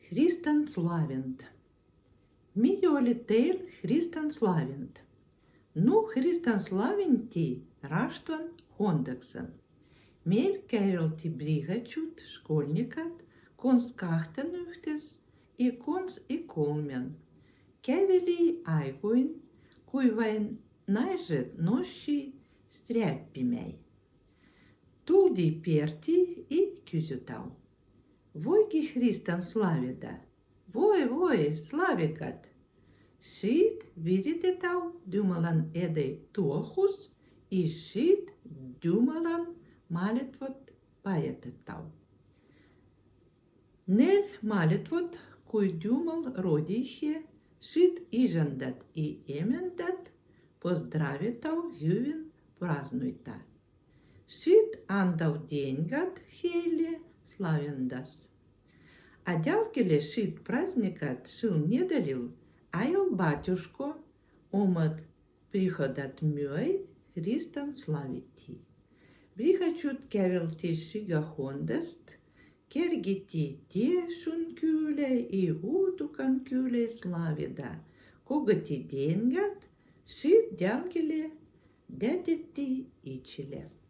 Христен славент. Мio teil Христен славент. Nu Христен славенти раштван хондаксен. Мел käivelti brigachut школьникат, kons kahtenühtes и kons и kolmen. Käveli aiguin, kui vain naiset nossi sträppimäi. Tuldi Perti и kysytau. Voikin Христен slavida? Voi, slavikat. Šit viritetau Jumalan edai tuohus, и šit Jumalan malitvot pajetetau. Nel malitvot, kui Jumal rodihe, šit ižendat и emendat, pozdravitau hyvin praznuita. Šit andau деньгат heile slavendas. А дялкеле шит праздникат шил недалил, айыл батюшко омат приходат мюй Христен славити. Брихачут kävelti šiga hondast, kergiti tiešun kylä и uutukan kylä slavida, kogati деньгат, šit дялкеле дәтеtti içile.